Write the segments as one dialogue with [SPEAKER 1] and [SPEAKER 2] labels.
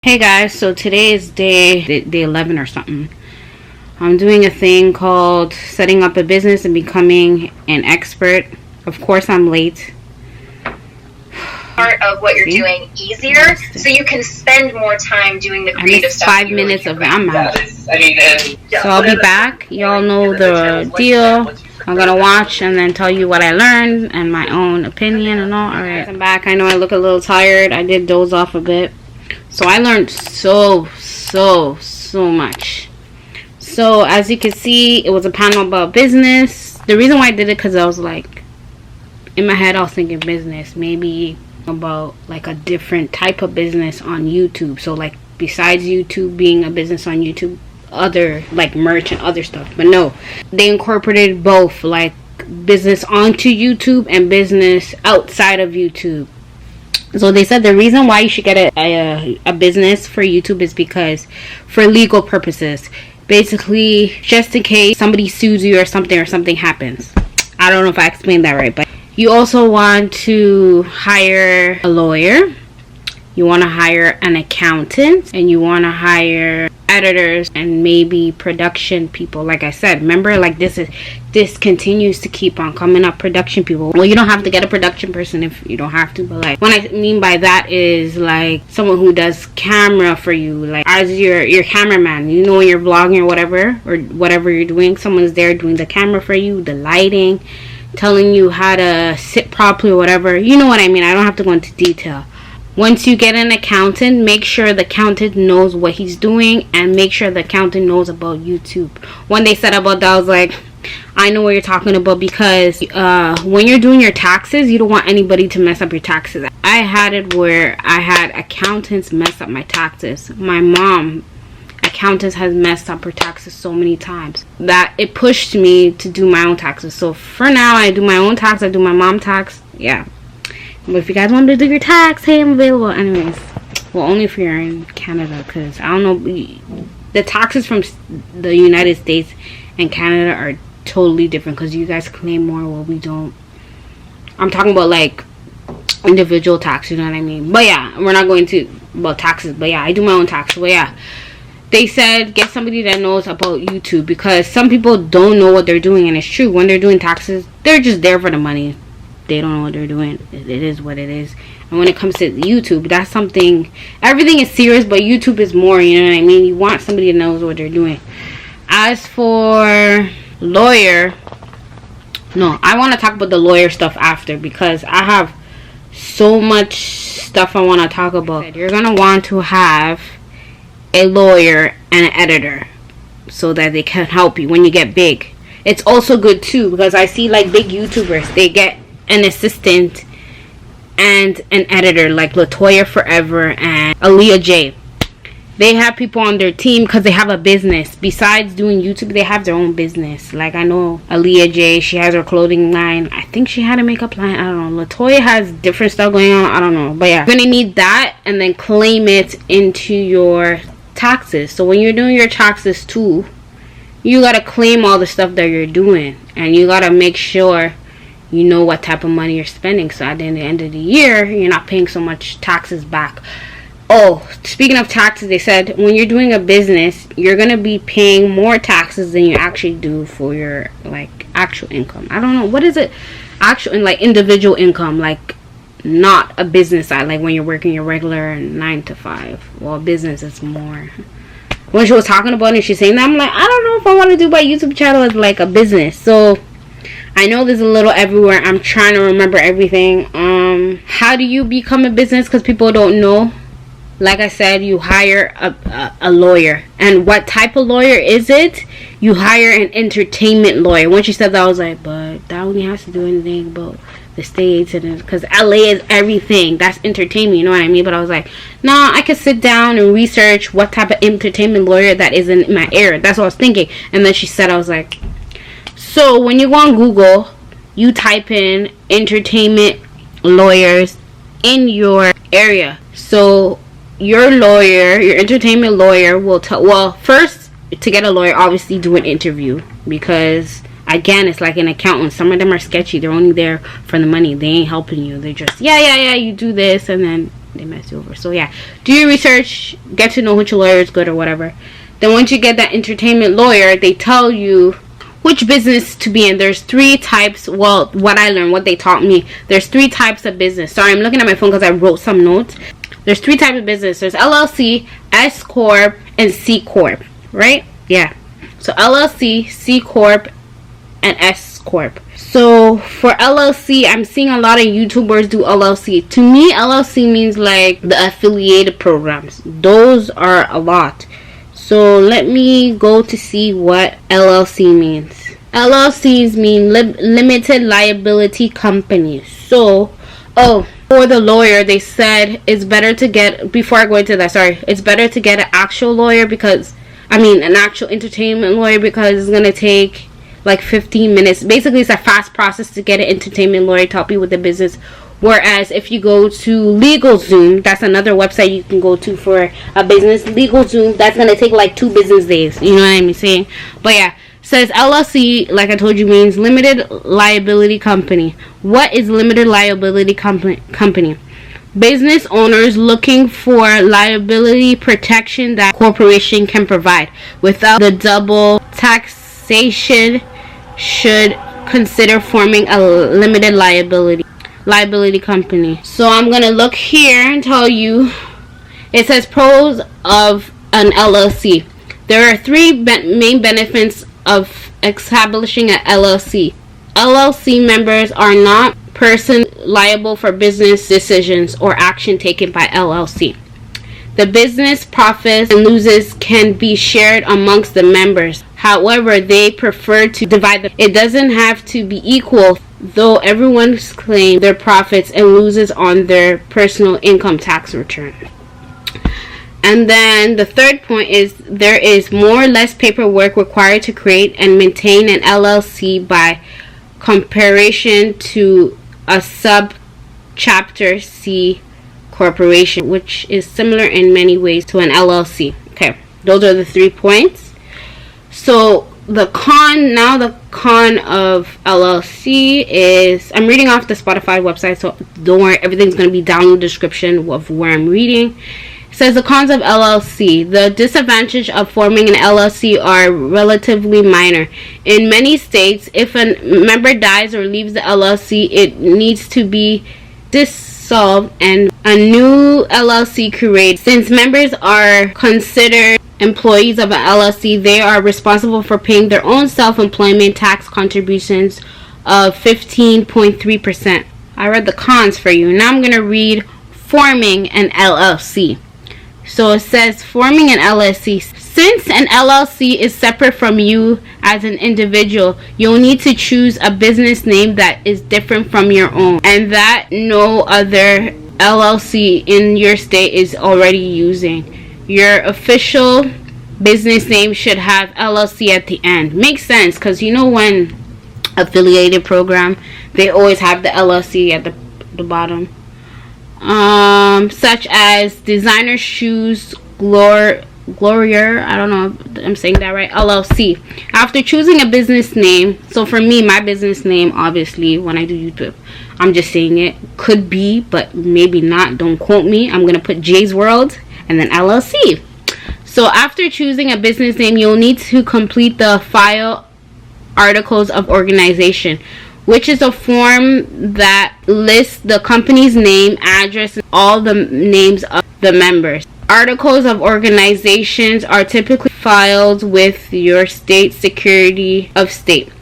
[SPEAKER 1] Hey guys, so today is day 11 or something. I'm doing a thing called setting up a business and becoming an expert. Of course I'm late.
[SPEAKER 2] Part of what you're doing easier, so you can spend more time doing the creative stuff.
[SPEAKER 1] 5 minutes of it. I'm out. So I'll be back. Y'all know the deal. I'm gonna watch and then tell you what I learned and my own opinion and all. Alright, I'm back. I know I look a little tired. I did doze off a bit. So I learned so much. So as you can see, it was a panel about business. The reason why I did it because I was like, in my head I was thinking business, maybe about like a different type of business on YouTube. So like besides YouTube being a business on YouTube, other like merch and other stuff. But no, they incorporated both, like business onto YouTube and business outside of YouTube. So they said the reason why you should get a business for YouTube is because for legal purposes. Basically, just in case somebody sues you or something happens. I don't know if I explained that right, but you also want to hire a lawyer. You want to hire an accountant, and you want to hire editors and maybe production people. Like I said, remember, like this continues to keep on coming up. Production people. Well, you don't have to get a production person if you don't have to, but like what I mean by that is like someone who does camera for you, like as your cameraman. You know, when you're vlogging or whatever you're doing, someone's there doing the camera for you, the lighting, telling you how to sit properly or whatever. You know what I mean. I don't have to go into detail. Once you get an accountant, make sure the accountant knows what he's doing and make sure the accountant knows about YouTube. When they said about that, I was like, I know what you're talking about, because when you're doing your taxes, you don't want anybody to mess up your taxes. I had it where I had accountants mess up my taxes. My mom, accountants, has messed up her taxes so many times that it pushed me to do my own taxes. So for now, I do my own tax. I do my mom's tax. Yeah. But if you guys want to do your tax, hey, I'm available. Anyways, well, only if you're in Canada, because I don't know, the taxes from the United States and Canada are totally different, because you guys claim more while we don't. I'm talking about like individual tax, you know what I mean? But yeah, we're not going to about taxes. But yeah, I do my own tax. But yeah, they said get somebody that knows about YouTube, because some people don't know what they're doing, and it's true. When they're doing taxes, they're just there for the money. They don't know what they're doing. It is what it is. And when it comes to YouTube, that's something, everything is serious, but YouTube is more, you know what I mean? You want somebody that knows what they're doing. As for lawyer, no, I want to talk about the lawyer stuff after, because I have so much stuff I want to talk about. You're going to want to have a lawyer and an editor so that they can help you when you get big. It's also good too, because I see like big YouTubers, they get an assistant and an editor, like Latoya Forever and Aaliyah J. They have people on their team because they have a business. Besides doing YouTube, they have their own business. Like I know Aaliyah J, she has her clothing line. I think she had a makeup line. I don't know. Latoya has different stuff going on. I don't know. But yeah, you're going to need that and then claim it into your taxes. So when you're doing your taxes too, you got to claim all the stuff that you're doing. And you got to make sure you know what type of money you're spending, so at the end of the year you're not paying so much taxes back. Oh, speaking of taxes, they said when you're doing a business, you're gonna be paying more taxes than you actually do for your like actual income. I don't know, what is it, actual and like individual income, like not a business side, like when you're working your regular 9 to 5. Well, business is more. When she was talking about it, she's saying that, I'm like, I don't know if I want to do my YouTube channel as like a business. So I know there's a little everywhere. I'm trying to remember everything. How do you become a business? Because people don't know. Like I said, you hire a lawyer. And what type of lawyer is it? You hire an entertainment lawyer. When she said that, I was like, but that only has to do anything about the states, and because LA is everything. That's entertainment, you know what I mean? But I was like, nah, I could sit down and research what type of entertainment lawyer that is in my area. That's what I was thinking. And then she said, I was like, so when you go on Google, you type in entertainment lawyers in your area. So your lawyer, your entertainment lawyer will tell, well, first to get a lawyer, obviously do an interview, because again, it's like an accountant. Some of them are sketchy. They're only there for the money. They ain't helping you. They're just, yeah, you do this, and then they mess you over. So yeah, do your research, get to know which lawyer is good or whatever. Then once you get that entertainment lawyer, they tell you which business to be in. There's 3 types. Well, what I learned, what they taught me, there's 3 types of business. Sorry, I'm looking at my phone because I wrote some notes. There's 3 types of business. There's LLC, S Corp, and C Corp, right? Yeah. So LLC, C Corp, and S Corp. So for LLC, I'm seeing a lot of YouTubers do LLC. To me, LLC means like the affiliated programs. Those are a lot. So let me go to see what LLC means. LLCs mean limited liability companies. So, for the lawyer, they said it's better to get, before I go into that, it's better to get an actual lawyer an actual entertainment lawyer, because it's going to take like 15 minutes. Basically, it's a fast process to get an entertainment lawyer to help you with the business. Whereas if you go to LegalZoom, that's another website you can go to for a business. LegalZoom, that's going to take like 2 business days. You know what I'm saying? But yeah, says LLC, like I told you, means limited liability company. What is limited liability company? Business owners looking for liability protection that corporation can provide without the double taxation should consider forming a limited liability company. So I'm gonna look here and tell you. It says pros of an LLC. There are 3 main benefits of establishing an LLC. LLC members are not person liable for business decisions or action taken by LLC. The business profits and losses can be shared amongst the members. However, they prefer to divide them. It doesn't have to be equal, though everyone's claim their profits and losses on their personal income tax return. And then the third point is there is more or less paperwork required to create and maintain an LLC by comparison to a subchapter C corporation, which is similar in many ways to an LLC. Okay, those are the 3 points. So the con of LLC is, I'm reading off the Spotify website, so don't worry, everything's going to be down in the description of where I'm reading. It says the cons of LLC. The disadvantage of forming an LLC are relatively minor. In many states, if a member dies or leaves the LLC, it needs to be dissolved and a new LLC created. Since members are considered employees of an LLC, they are responsible for paying their own self-employment tax contributions of 15.3%. I read the cons for you. Now I'm going to read forming an LLC. So it says forming an LLC. Since an LLC is separate from you as an individual, you'll need to choose a business name that is different from your own and that no other LLC in your state is already using. Your official business name should have LLC at the end. Makes sense, because you know when affiliated program, they always have the LLC at the bottom. Such as Designer Shoes Gloria, I don't know if I'm saying that right, LLC. After choosing a business name, so for me, my business name, obviously, when I do YouTube, I'm just saying it, could be, but maybe not, don't quote me. I'm going to put Jay's World and then LLC. So after choosing a business name, you'll need to complete the file articles of organization, which is a form that lists the company's name, address, and all the names of the members. Articles of organizations are typically filed with your state Secretary of State,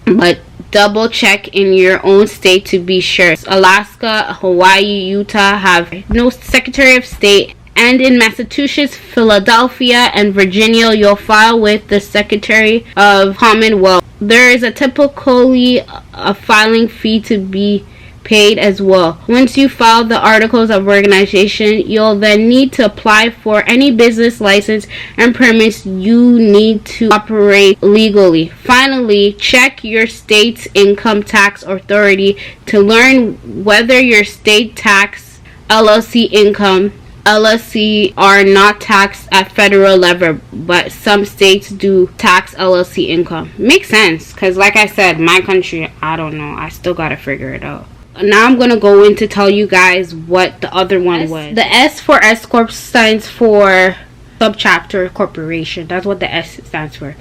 [SPEAKER 1] but double check in your own state to be sure. Alaska, Hawaii, Utah have no Secretary of State, and in Massachusetts, Philadelphia, and Virginia, you'll file with the Secretary of Commonwealth. There is typically a filing fee to be paid as well. Once you file the articles of organization, you'll then need to apply for any business license and permits you need to operate legally. Finally, check your state's income tax authority to learn whether your state tax LLC income. LLC are not taxed at federal level, but some states do tax LLC income. Makes sense, because like I said, my country, I don't know. I still gotta figure it out. now I'm going to go in to tell you guys what the other one was. The S for S Corp stands for subchapter corporation. That's what the S stands for.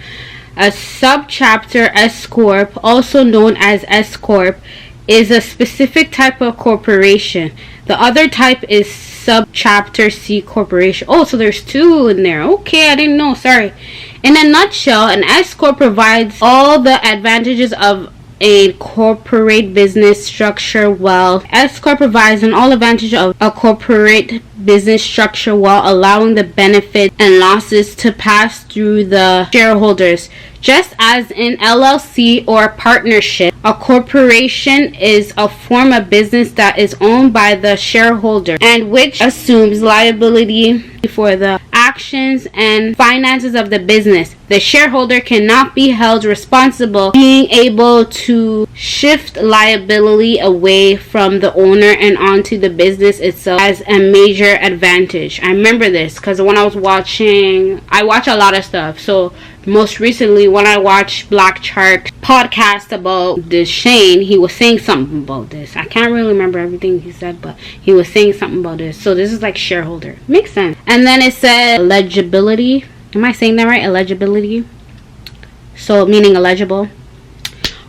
[SPEAKER 1] A subchapter S Corp, also known as S Corp, is a specific type of corporation. The other type is subchapter C corporation. Oh, so there's two in there. Okay, I didn't know. Sorry. In a nutshell, an S Corp provides all the advantages of a corporate business structure, while S Corp provides an all advantage of a corporate business structure while allowing the benefits and losses to pass through the shareholders. Just as in LLC or partnership, a corporation is a form of business that is owned by the shareholder and which assumes liability for the actions and finances of the business. The shareholder cannot be held responsible, being able to shift liability away from the owner and onto the business itself as a major advantage. I remember this because when I was watching, I watch a lot of stuff. So most recently when I watched Black Shark podcast about this Shane, he was saying something about this. I can't really remember everything he said, but he was saying something about this. So this is like shareholder. Makes sense. And then it said eligibility. Am I saying that right? Eligibility. So meaning eligible.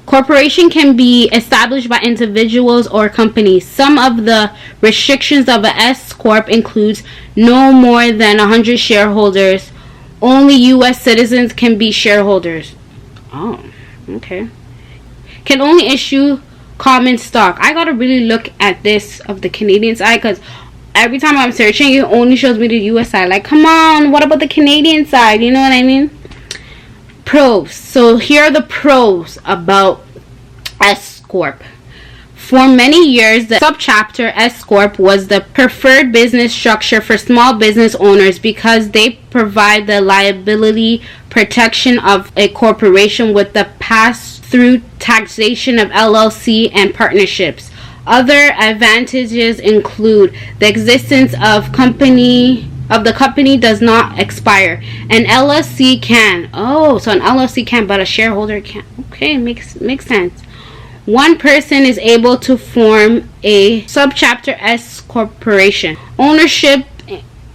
[SPEAKER 1] Corporation can be established by individuals or companies. Some of the restrictions of a S Corp includes no more than 100 shareholders. Only U.S. citizens can be shareholders. Oh, okay. Can only issue common stock. I gotta really look at this of the Canadian side because every time I'm searching, it only shows me the U.S. side. Like, come on, what about the Canadian side? You know what I mean? Pros. So here are the pros about S Corp. For many years, the subchapter S Corp was the preferred business structure for small business owners because they provide the liability protection of a corporation with the pass-through taxation of LLC and partnerships. Other advantages include the existence of the company does not expire. An LLC can. Oh, so an LLC can, but a shareholder can't. Okay, makes sense. One person is able to form a subchapter S corporation. Ownership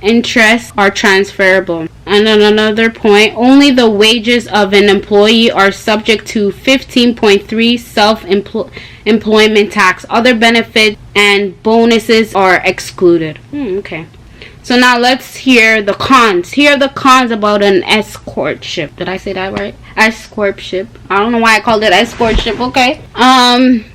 [SPEAKER 1] interests are transferable. And on another point, only the wages of an employee are subject to 15.3 self-employment tax. Other benefits and bonuses are excluded. Okay. So now let's hear the cons. Here are the cons about an S Corpship. Did I say that right? S Corpship. I don't know why I called it S Corpship. Okay.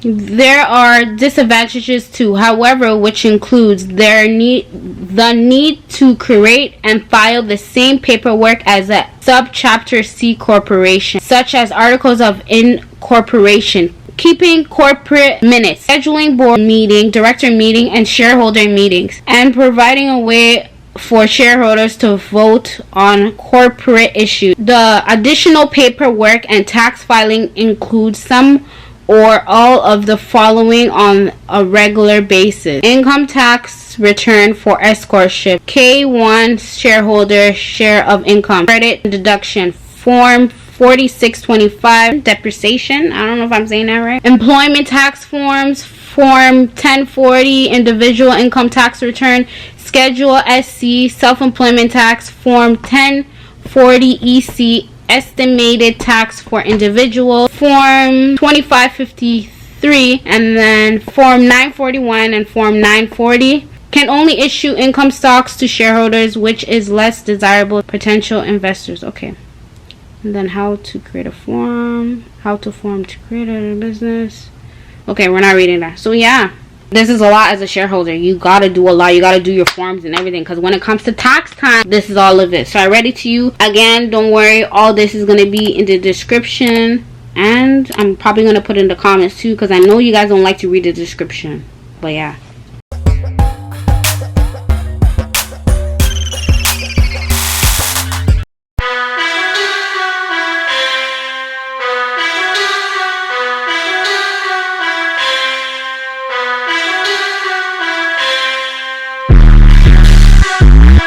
[SPEAKER 1] There are disadvantages too. However, which includes the need to create and file the same paperwork as a subchapter C corporation, such as articles of incorporation, keeping corporate minutes, scheduling board meeting, director meeting, and shareholder meetings, and providing a way for shareholders to vote on corporate issues. The additional paperwork and tax filing includes some or all of the following on a regular basis: income tax return for S Corpship, K1 shareholder share of income, credit deduction, Form 4625 depreciation. I don't know if I'm saying that right. Employment tax forms, Form 1040 individual income tax return, Schedule SC self-employment tax, Form 1040 EC estimated tax for individual, Form 2553, and then Form 941 and Form 940. Can only issue income stocks to shareholders, which is less desirable to potential investors. Okay. And then how to create a form, how to form to create a business. Okay, we're not reading that. So yeah, this is a lot as a shareholder. You gotta do a lot. You gotta do your forms and everything, because when it comes to tax time, this is all of it. So I read it to you again. Don't worry, all this is gonna be in the description, and I'm probably gonna put it in the comments too, because I know you guys don't like to read the description. But yeah.